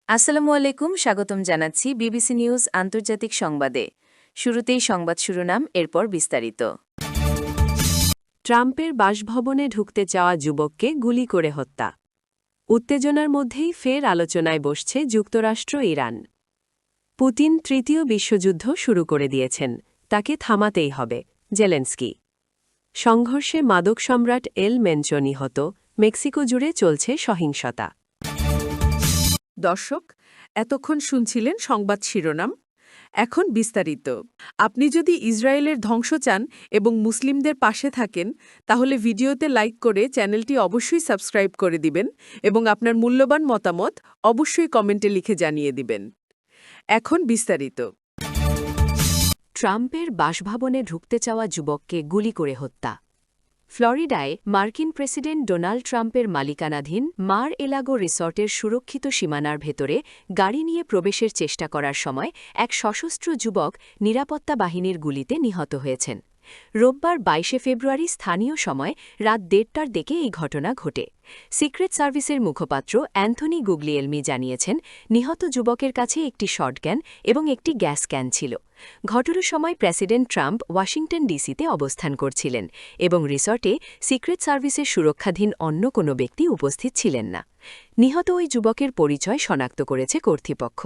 আসসালামু আলাইকুম, স্বাগতম জানাচ্ছি বিবিসি নিউজ আন্তর্জাতিক সংবাদে। শুরুতেই সংবাদ শিরোনাম, এরপর বিস্তারিত। ট্রাম্পের বাসভবনে ঢুকতে চাওয়া যুবককে গুলি করে হত্যা। উত্তেজনার মধ্যেই ফের আলোচনায় বসছে যুক্তরাষ্ট্র ইরান। পুতিন তৃতীয় বিশ্বযুদ্ধ শুরু করে দিয়েছেন, তাকে থামাতেই হবে, জেলেনস্কি। সংঘর্ষে মাদক সম্রাট এল মেনচো নিহত, মেক্সিকো জুড়ে চলছে সহিংসতা। দর্শক, এতক্ষণ শুনছিলেন সংবাদ শিরোনাম। এখন বিস্তারিত। আপনি যদি ইসরায়েলের ধ্বংস চান এবং মুসলিমদের পাশে থাকেন, তাহলে ভিডিওতে লাইক করে চ্যানেলটি অবশ্যই সাবস্ক্রাইব করে দিবেন এবং আপনার মূল্যবান মতামত অবশ্যই কমেন্টে লিখে জানিয়ে দিবেন। এখন বিস্তারিত। ট্রাম্পের বাসভবনে ঢুকতে চাওয়া যুবককে গুলি করে হত্যা। ফ্লোরিডায় মার্কিন প্রেসিডেন্ট ডোনাল্ড ট্রাম্পের মালিকানাধীন মার এলাগো রিসর্টের সুরক্ষিত সীমানার ভেতরে গাড়ি নিয়ে প্রবেশের চেষ্টা করার সময় এক সশস্ত্র যুবক নিরাপত্তা বাহিনীর গুলিতে নিহত হয়েছেন। রোববার ২২ ফেব্রুয়ারি স্থানীয় সময় রাত ১:৩০টার দিকে এই ঘটনা ঘটে। সিক্রেট সার্ভিসের মুখপাত্র অ্যান্থনি গুগলিয়েলমি জানিয়েছেন, নিহত যুবকের কাছে একটি শটগান এবং একটি গ্যাস ক্যান ছিল। ঘটনার সময় প্রেসিডেন্ট ট্রাম্প ওয়াশিংটন ডিসিতে অবস্থান করছিলেন এবং রিসর্টে সিক্রেট সার্ভিসের সুরক্ষাধীন অন্য কোনো ব্যক্তি উপস্থিত ছিলেন না। নিহত ওই যুবকের পরিচয় শনাক্ত করেছে কর্তৃপক্ষ।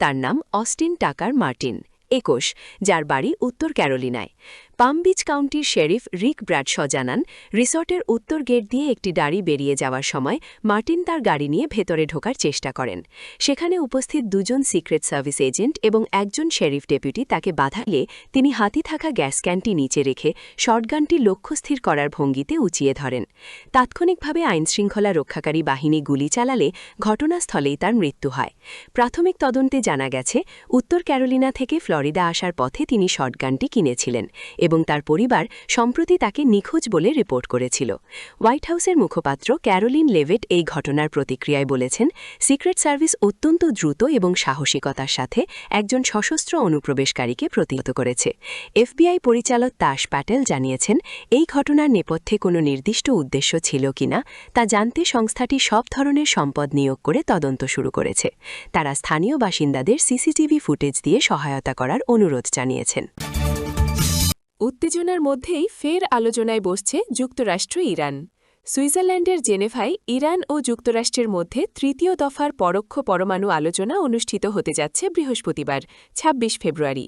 তার নাম অস্টিন টাকার মার্টিন, ২১, যার বাড়ি উত্তর ক্যারোলিনায়। পাম বিচ কাউন্টির শেরিফ রিক ব্র্যাডশ জানান, রিসর্টের উত্তর গেট দিয়ে একটি গাড়ি বেরিয়ে যাওয়ার সময় মার্টিন তার গাড়ি নিয়ে ভেতরে ঢোকার চেষ্টা করেন। সেখানে উপস্থিত দুজন সিক্রেট সার্ভিস এজেন্ট এবং একজন শেরিফ ডেপুটি তাকে বাধা দিলে তিনি হাতি থাকা গ্যাস ক্যানটি নিচে রেখে শটগানটি লক্ষ্যস্থির করার ভঙ্গিতে উঁচিয়ে ধরেন। তাৎক্ষণিকভাবে আইনশৃঙ্খলা রক্ষাকারী বাহিনী গুলি চালালে ঘটনাস্থলেই তার মৃত্যু হয়। প্রাথমিক তদন্তে জানা গেছে, উত্তর ক্যারোলিনা থেকে ফ্লোরিডা আসার পথে তিনি শটগানটি কিনেছিলেন এবং তার পরিবার সম্প্রতি তাকে নিখোঁজ বলে রিপোর্ট করেছিল। হোয়াইট হাউসের মুখপাত্র ক্যারোলিন লেভেট এই ঘটনার প্রতিক্রিয়ায় বলেছেন, সিক্রেট সার্ভিস অত্যন্ত দ্রুত এবং সাহসিকতার সাথে একজন সশস্ত্র অনুপ্রবেশকারীকে প্রতিহত করেছে। এফবিআই পরিচালক তাশ প্যাটেল জানিয়েছেন, এই ঘটনার নেপথ্যে কোনো নির্দিষ্ট উদ্দেশ্য ছিল কিনা তা জানতে সংস্থাটি সব ধরনের সম্পদ নিয়োগ করে তদন্ত শুরু করেছে। তারা স্থানীয় বাসিন্দাদের সিসিটিভি ফুটেজ দিয়ে সহায়তা করার অনুরোধ জানিয়েছেন। উত্তেজনার মধ্যেই ফের আলোচনায় বসছে যুক্তরাষ্ট্র ইরান। সুইজারল্যান্ডের জেনেভায় ইরান ও যুক্তরাষ্ট্রের মধ্যে তৃতীয় দফার পরোক্ষ পরমাণু আলোচনা অনুষ্ঠিত হতে যাচ্ছে বৃহস্পতিবার ২৬ ফেব্রুয়ারি।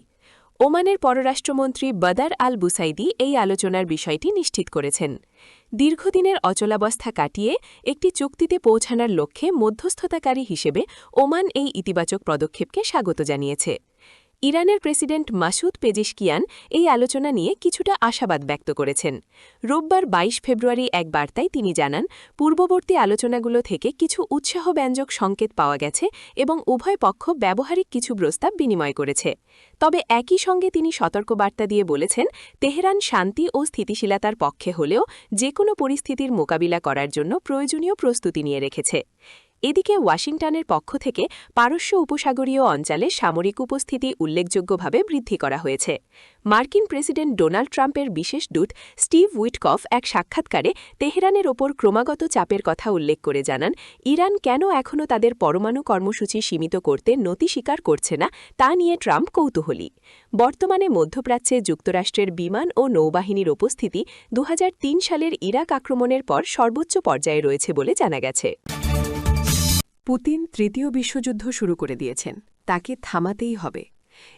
ওমানের পররাষ্ট্রমন্ত্রী বদার আল বুসাইদি এই আলোচনার বিষয়টি নিশ্চিত করেছেন। দীর্ঘদিনের অচলাবস্থা কাটিয়ে একটি চুক্তিতে পৌঁছানোর লক্ষ্যে মধ্যস্থতাকারী হিসেবে ওমান এই ইতিবাচক পদক্ষেপকে স্বাগত জানিয়েছে। ইরানের প্রেসিডেন্ট মাসুদ পেজিশকিয়ান এই আলোচনা নিয়ে কিছুটা আশাবাদ ব্যক্ত করেছেন। রোববার ২২ ফেব্রুয়ারি এক বার্তায় তিনি জানান, পূর্ববর্তী আলোচনাগুলো থেকে কিছু উৎসাহব্যঞ্জক সংকেত পাওয়া গেছে এবং উভয় পক্ষ ব্যবহারিক কিছু প্রস্তাব বিনিময় করেছে। তবে একই সঙ্গে তিনি সতর্কবার্তা দিয়ে বলেছেন, তেহরান শান্তি ও স্থিতিশীলতার পক্ষে হলেও যে কোনো পরিস্থিতির মোকাবিলা করার জন্য প্রয়োজনীয় প্রস্তুতি নিয়ে রেখেছে। এদিকে ওয়াশিংটনের পক্ষ থেকে পারস্য উপসাগরীয় অঞ্চলে সামরিক উপস্থিতি উল্লেখযোগ্যভাবে বৃদ্ধি করা হয়েছে। মার্কিন প্রেসিডেন্ট ডোনাল্ড ট্রাম্পের বিশেষ দূত স্টিভ উইটকফ এক সাক্ষাৎকারে তেহরানের ওপর ক্রমাগত চাপের কথা উল্লেখ করে জানান, ইরান কেন এখনও তাদের পরমাণু কর্মসূচি সীমিত করতে নতি স্বীকার করছে না তা নিয়ে ট্রাম্প কৌতূহলী। বর্তমানে মধ্যপ্রাচ্যে যুক্তরাষ্ট্রের বিমান ও নৌবাহিনীর উপস্থিতি ২০০৩ সালের ইরাক আক্রমণের পর সর্বোচ্চ পর্যায়ে রয়েছে বলে জানা গেছে। পুতিন তৃতীয় বিশ্বযুদ্ধ শুরু করে দিয়েছেন, তাকে থামাতেই হবে।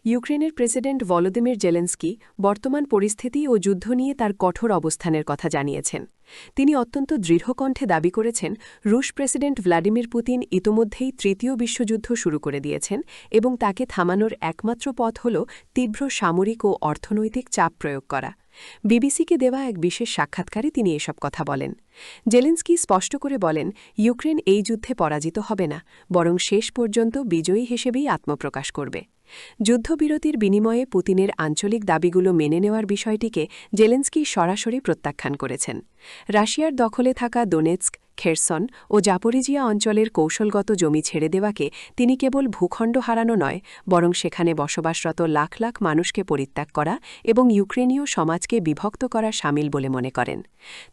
ইউক্রেনের প্রেসিডেন্ট ভলোদিমির জেলেনস্কি বর্তমান পরিস্থিতি ও যুদ্ধ নিয়ে তার কঠোর অবস্থানের কথা জানিয়েছেন। তিনি অত্যন্ত দৃঢ়কণ্ঠে দাবি করেছেন, রুশ প্রেসিডেন্ট ভ্লাদিমির পুতিন ইতোমধ্যেই তৃতীয় বিশ্বযুদ্ধ শুরু করে দিয়েছেন এবং তাকে থামানোর একমাত্র পথ হল তীব্র সামরিক ও অর্থনৈতিক চাপ প্রয়োগ করা। বিবিসিকে দেওয়া এক বিশেষ সাক্ষাৎকারে তিনি এসব কথা বলেন। জেলেনস্কি স্পষ্ট করে বলেন, ইউক্রেন এই যুদ্ধে পরাজিত হবে না, বরং শেষ পর্যন্ত বিজয়ী হিসেবেই আত্মপ্রকাশ করবে। যুদ্ধবিরতির বিনিময়ে পুতিনের আঞ্চলিক দাবিগুলো মেনে নেওয়ার বিষয়টিকে জেলেনস্কি সরাসরি প্রত্যাখ্যান করেছেন। রাশিয়ার দখলে থাকা দোনেৎস্ক, খেরসন ও জাপোরিজিয়া অঞ্চলের কৌশলগত জমি ছেড়ে দেওয়াকে তিনি কেবল ভূখণ্ড হারানো নয়, বরং সেখানে বসবাসরত লাখ লাখ মানুষকে পরিত্যাগ করা এবং ইউক্রেনীয় সমাজকে বিভক্ত করা শামিল বলে মনে করেন।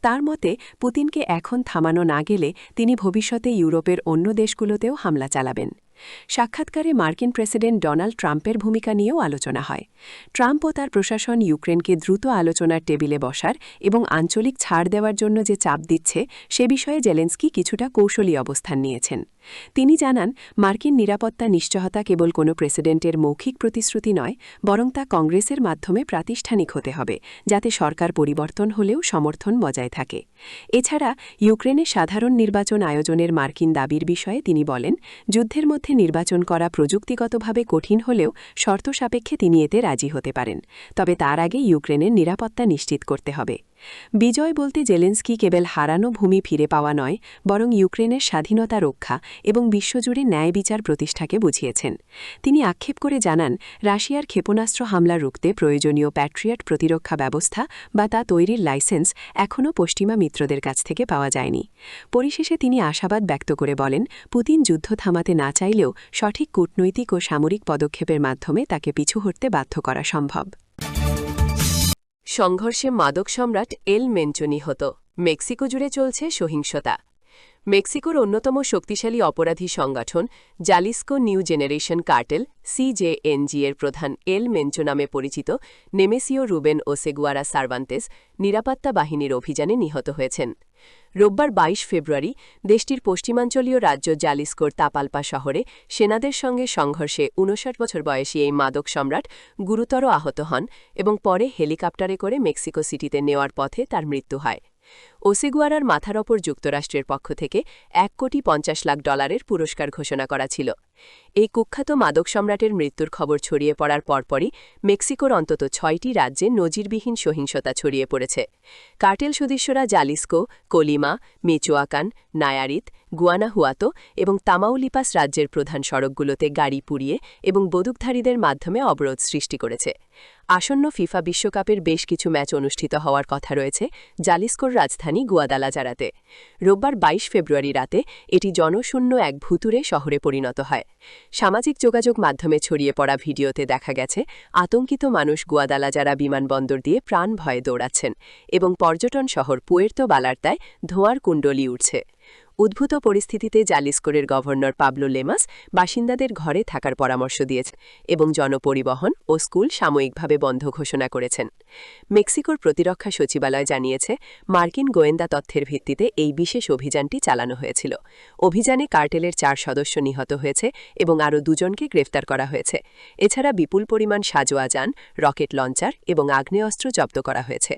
তার মতে, পুতিনকে এখন থামানো না গেলে তিনি ভবিষ্যতে ইউরোপের অন্য দেশগুলোতেও হামলা চালাবেন। সাক্ষাৎকারে মার্কিন প্রেসিডেন্ট ডোনাল্ড ট্রাম্পের ভূমিকা নিয়েও আলোচনা হয়। ট্রাম্প ও তার প্রশাসন ইউক্রেনকে দ্রুত আলোচনার টেবিলে বসার এবং আঞ্চলিক ছাড় দেওয়ার জন্য যে চাপ দিচ্ছে সে বিষয়ে জেলেন্সকি কিছুটা কৌশলী অবস্থান নিয়েছেন। তিনি জানান, মার্কিন নিরাপত্তা নিশ্চয়তা কেবল কোনো প্রেসিডেন্টের মৌখিক প্রতিশ্রুতি নয়, বরং তা কংগ্রেসের মাধ্যমে প্রাতিষ্ঠানিক হতে হবে, যাতে সরকার পরিবর্তন হলেও সমর্থন বজায় থাকে। এছাড়া ইউক্রেনে সাধারণ নির্বাচন আয়োজনের মার্কিন দাবির বিষয়ে তিনি বলেন, যুদ্ধের মধ্যে নির্বাচন করা প্রযুক্তিগতভাবে কঠিন হলেও শর্ত সাপেক্ষে তিনি এতে রাজি হতে পারেন, তবে তার আগে ইউক্রেনের নিরাপত্তা নিশ্চিত করতে হবে। বিজয় বলতে জেলেন্সকি কেবল হারানো ভূমি ফিরে পাওয়া নয়, বরং ইউক্রেনের স্বাধীনতা রক্ষা এবং বিশ্বজুড়ে ন্যায় বিচার প্রতিষ্ঠাকে বুঝিয়েছেন। তিনি আক্ষেপ করে জানান, রাশিয়ার ক্ষেপণাস্ত্র হামলা রুখতে প্রয়োজনীয় প্যাট্রিয়ট প্রতিরক্ষা ব্যবস্থা বা তা তৈরির লাইসেন্স এখনও পশ্চিমা মিত্রদের কাছ থেকে পাওয়া যায়নি। পরিশেষে তিনি আশাবাদ ব্যক্ত করে বলেন, পুতিন যুদ্ধ থামাতে না চাইলেও সঠিক কূটনৈতিক ও সামরিক পদক্ষেপের মাধ্যমে তাকে পিছু হটতে বাধ্য করা সম্ভব। সংঘর্ষে মাদক সম্রাট এল মেনচো নিহত। মেক্সিকো জুড়ে চলছে সহিংসতা। মেক্সিকোর অন্যতম শক্তিশালী অপরাধী সংগঠন জালিস্কো নিউ জেনারেশন কার্টেল সিজেএনজি এর প্রধান এল মেনচো নামে পরিচিত নেমেসিও রুবেন ওসেগুয়ারা সার্ভান্তেস নিরাপত্তা বাহিনীর অভিযানে নিহত হয়েছেন। রোববার ২২ ফেব্রুয়ারি দেশটির পশ্চিমাঞ্চলীয় রাজ্য জালিস্কোর তাপালপা শহরে সেনাদের সঙ্গে সংঘর্ষে ৫৯ বছর বয়সী এই মাদক সম্রাট গুরুতর আহত হন এবং পরে হেলিকপ্টারে করে মেক্সিকো সিটিতে নেওয়ার পথে তার মৃত্যু হয়। ওসেগুয়ারার মাথার ওপর যুক্তরাষ্ট্রের পক্ষ থেকে $১,৫০,০০,০০০ পুরস্কার ঘোষণা করা ছিল। এই কুখ্যাত মাদক সম্রাটের মৃত্যুর খবর ছড়িয়ে পড়ার পরপরই মেক্সিকোর অন্তত ৬টি রাজ্যে নজিরবিহীন সহিংসতা ছড়িয়ে পড়েছে। কার্টেল সদস্যরা জালিস্কো, কোলিমা, মিচোয়াকান, নায়ারিত, গুয়ানাহুয়াতো এবং তামাউলিপাস রাজ্যের প্রধান সড়কগুলোতে গাড়ি পুড়িয়ে এবং বন্দুকধারীদের মাধ্যমে অবরোধ সৃষ্টি করেছে। আসন্ন ফিফা বিশ্বকাপের বেশ কিছু ম্যাচ অনুষ্ঠিত হওয়ার কথা রয়েছে জালিস্কোর রাজধানী গুয়াদালাজারাতে। রোববার ২২ ফেব্রুয়ারি রাতে এটি জনশূন্য এক ভুতুড়ে শহরে পরিণত হয়। সামাজিক যোগাযোগ মাধ্যমে ছড়িয়ে পড়া ভিডিওতে দেখা গেছে আতঙ্কিত মানুষ গুয়াদালাজারা বিমানবন্দর দিয়ে প্রাণ ভয়ে দৌড়াচ্ছেন এবং পর্যটন শহর পুয়ের্তো বালার্তায় ধোঁয়ার কুণ্ডলী উঠছে। উদ্ভূত পরিস্থিতিতে জালিস্কোরের গভর্নর পাবলো লেমাস বাসিন্দাদের ঘরে থাকার পরামর্শ দিয়েছেন এবং জনপরিবহন ও স্কুল সাময়িকভাবে বন্ধ ঘোষণা করেছেন। মেক্সিকোর প্রতিরক্ষা সচিবালয় জানিয়েছে, মার্কিন গোয়েন্দা তথ্যের ভিত্তিতে এই বিশেষ অভিযানটি চালানো হয়েছিল। অভিযানে কার্টেলের ৪ সদস্য নিহত হয়েছে এবং আরও ২ জনকে গ্রেফতার করা হয়েছে। এছাড়া বিপুল পরিমাণ সাজোয়া যান, রকেট লঞ্চার এবং আগ্নেয়াস্ত্র জব্দ করা হয়েছে।